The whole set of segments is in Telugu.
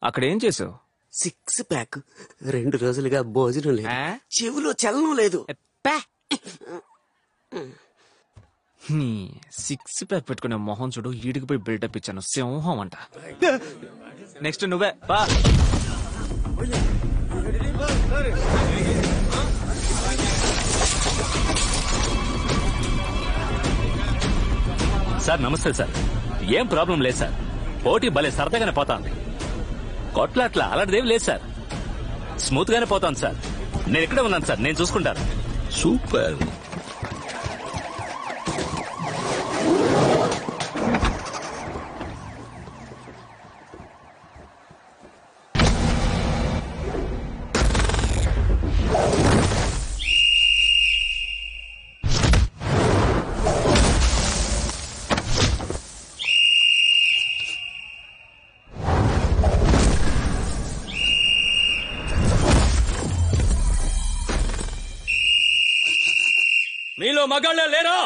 అక్కడ ఏం చేసావు? 6 ప్యాక్. 2 రోజులుగా భోజనం లేదు, చెవులో చలనం లేదు. 6 ప్యాక్ పెట్టుకునే మొహం చూడు, ఈడికి పోయి బిల్డప్ ఇచ్చాను సింహం అంట. నెక్స్ట్ నువ్వే బా. సార్ నమస్తే సార్. ఏం ప్రాబ్లం లేదు సార్. పోటీ భలే సరదాగానే పోతాంది. కొట్లాట్లా అలాంటిదేం లేదు సార్. స్మూత్ గానే పోతాను సార్. నేను ఇక్కడే ఉన్నాను సార్, నేను చూసుకుంటాను. సూపర్. మీలో మగాళ్ళే లేరా?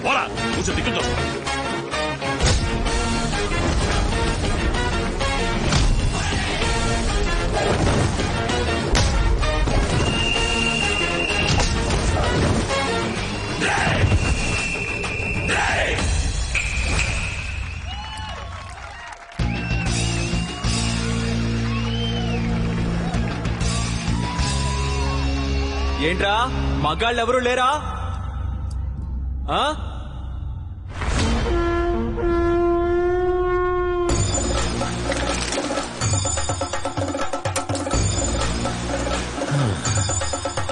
పోరా, కొంచెం దిగుతో. ఏంట్రా మగాళ్ళెవరూ లేరా?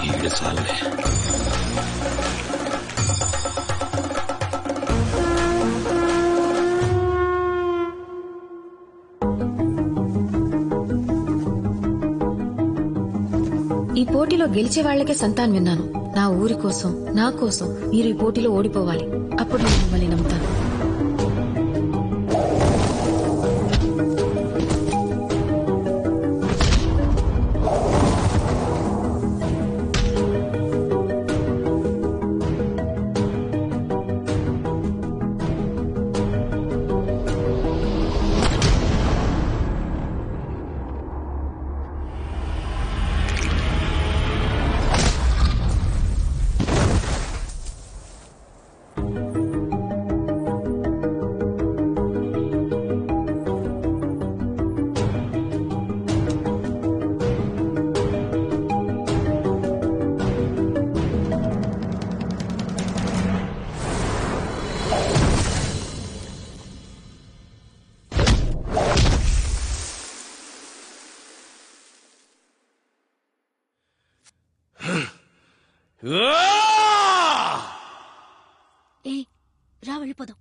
ఈడు చాలే. ఈ పోటీలో గెలిచే వాళ్లకే సంతాన్ విన్నాను. నా ఊరి కోసం, నా కోసం మీరు ఈ పోటీలో ఓడిపోవాలి. అప్పుడు నేను మిమ్మల్ని నమ్ముతాను. రా వెళ్ళిపోదాం.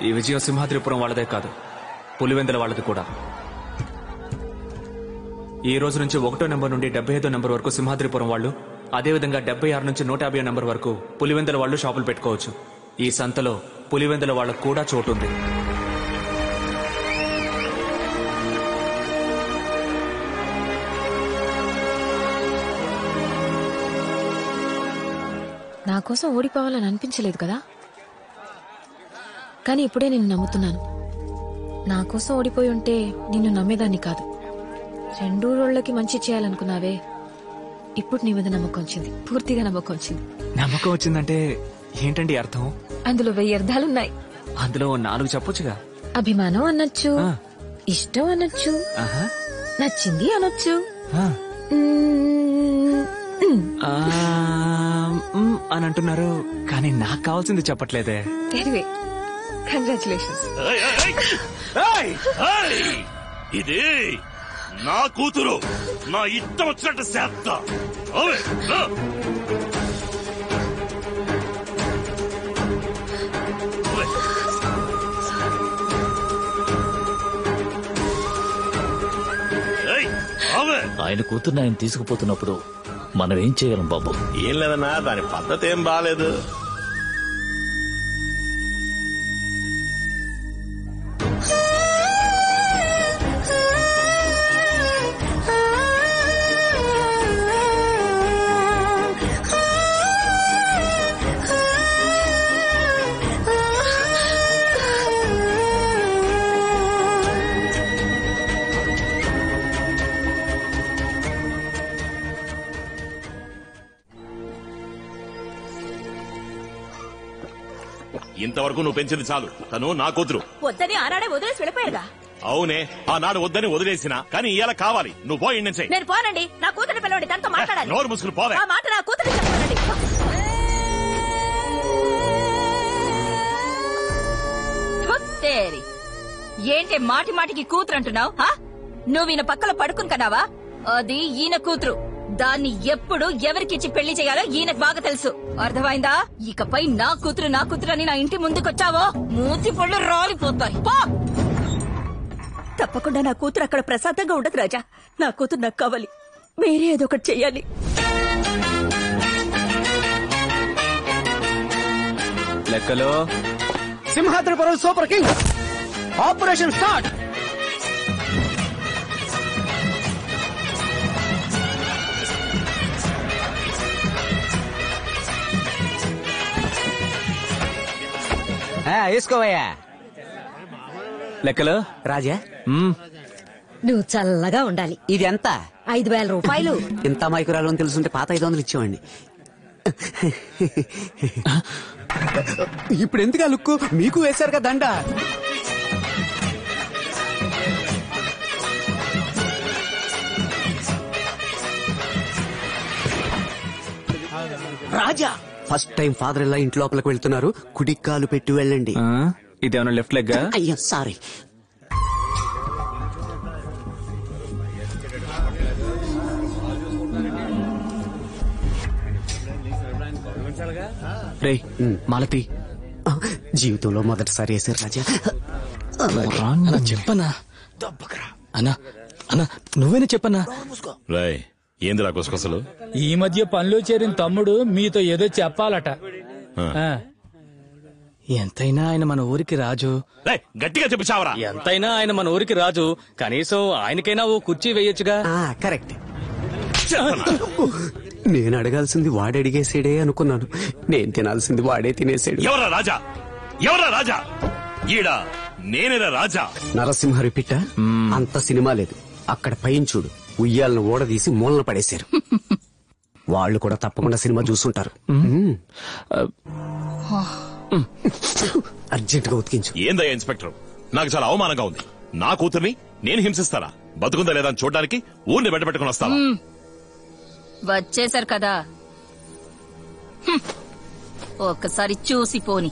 ఈ విజయం సింహాద్రిపురం వాళ్ళదే కాదు, పులివెందుల వాళ్ళది కూడా. ఈ రోజు నుంచి 1వ నెంబర్ నుండి 75వ నెంబర్ వరకు సింహాద్రిపురం వాళ్ళు, అదేవిధంగా 76 నుంచి 150 నెంబర్ వరకు పులివెందుల వాళ్ళు షాపులు పెట్టుకోవచ్చు. ఈ సంతలో పులివెందుల వాళ్ళకు కూడా చోటు ఉంది. నా కోసం ఓడిపోవాలని అనిపించలేదు కదా, కానీ ఇప్పుడే నిన్ను నమ్ముతున్నాను. నా కోసం ఓడిపోయి ఉంటే నిన్ను నమ్మేదాన్ని కాదు. 2 రోజులకి మంచి చేయాలనుకున్నావే, ఇప్పుడు నీ మీద నమ్మకం వచ్చింది, పూర్తిగా నమ్మకం వచ్చింది. నమ్మకం వచ్చిందంటే ఏంటండి అర్థం? అందులో 1000 అర్థాలున్నాయి. అందులో 4 చెప్పొచ్చుగా. అభిమానం అనొచ్చు, ఇష్టం అనొచ్చు, నచ్చింది అనొచ్చు, అని అంటున్నారు, కానీ నాకు కావాల్సింది చెప్పట్లేదే. కంగ్రాచులేషన్స్. ఇది నా కూతురు, నా ఇష్టం వచ్చినట్టు చేస్తా. ఆయన కూతుర్ని ఆయన తీసుకుపోతున్నప్పుడు మనం ఏం చేయగలం బాబు? ఏం లేదన్నా, దాని పద్ధతి ఏం బాలేదు. ఇంతవరకు నువ్వు పెంచింది చాలు. తను నా కూతురు. వద్దని ఆనాడే వదిలేసి వెళ్ళిపోయారుగా. అవునే, ఆనాడు వద్దని వదిలేసినా, కానీ ఇవాళ కావాలి. నువ్వు పోయి నుంచి. నేను పోనండి, నా కూతురు పిలవండి, తనతో మాట్లాడాలి. నోరు ముసుకుని పోవే. ఆ మాట నా కూతురు చెప్పండి. ఏంటి మాటి మాటికి కూతురు అంటున్నావు? నువ్వు ఈయన పక్కన పడుకుని కన్నావా? అది ఈయన కూతురు. దాన్ని ఎప్పుడు ఎవరికిచ్చి పెళ్లి చేయాలో ఈయనకు బాగా తెలుసు. అర్థమైందా? ఇకపై నా కూతురు అని నా ఇంటి ముందుకొచ్చావో మూతి పళ్ళు రాలిపోతాయి. తప్పకుండా నా కూతురు అక్కడ ప్రశాంతంగా ఉండదు రాజా. నా కూతురు నాకు కావాలి. మీరే ఏదో ఒకటి చెయ్యాలి. లెక్కలో Simhadripuram super king operation start. వేసుకోవయ్యా. లెక్కలో రాజా, నువ్వు చల్లగా ఉండాలి. ఇది ఎంత? 5,000 రూపాయలు. ఇంత మైకురాలు అని తెలుసుంటే పాత 500 ఇచ్చేవాడిని. ఇప్పుడు ఎందుకు లుక్కు? మీకు వేశారు కదా దండ. రాజా, ఫస్ట్ టైం ఫాదర్ ఇలా ఇంటి లోపలికి వెళ్తున్నారు. కుడికాలు పెట్టి వెళ్ళండి. ఇదేమన్నా లెఫ్ట్ లెగ్? అయ్యో సారీ. రే మాలతి, జీవితంలో మొదటిసారి వేశారు రాజా. చెప్పన్నా అన్నా, అన్నా నువ్వేనా చెప్పన్నా? రాయ్, ఏందిరా కొసకొసలు? ఈ మధ్య పనిలో చేరిన తమ్ముడు మీతో ఏదో చెప్పాలట. ఎంతైనా ఆయన మన ఊరికి రాజు. గట్టిగా చెప్పి చావరా. ఎంతైనా ఆయన మన ఊరికి రాజు, కనీసం ఆయనకైనా ఓ కుర్చీ వేయొచ్చుగా. కరెక్ట్. నేను అడగాల్సింది వాడు అడిగేసాడే అనుకున్నాను. నేను తినాల్సింది వాడే తినేసాడు. ఎవరా రాజా? ఎవరా రాజా? ఈడ నేనేరా రాజా. నరసింహరి పిట్ట అంత సినిమా లేదు. అక్కడ పైన చూడు, ఉయ్యాలను ఓడదీసి మూలన పడేశారు. వాళ్ళు కూడా తప్పకుండా సినిమా చూసుంటారు. అర్జెంట్ గా ఉతికించు. ఏందయ్యా ఇన్స్పెక్టర్, నాకు చాలా అవమానంగా ఉంది. నా కూతుర్ని నేను హింసిస్తారా? బతుకుందా లేదా అని చూడడానికి ఊరిని బయటపెట్టుకుని వస్తావా? వచ్చేశారు కదా, ఒక్కసారి చూసి పోని.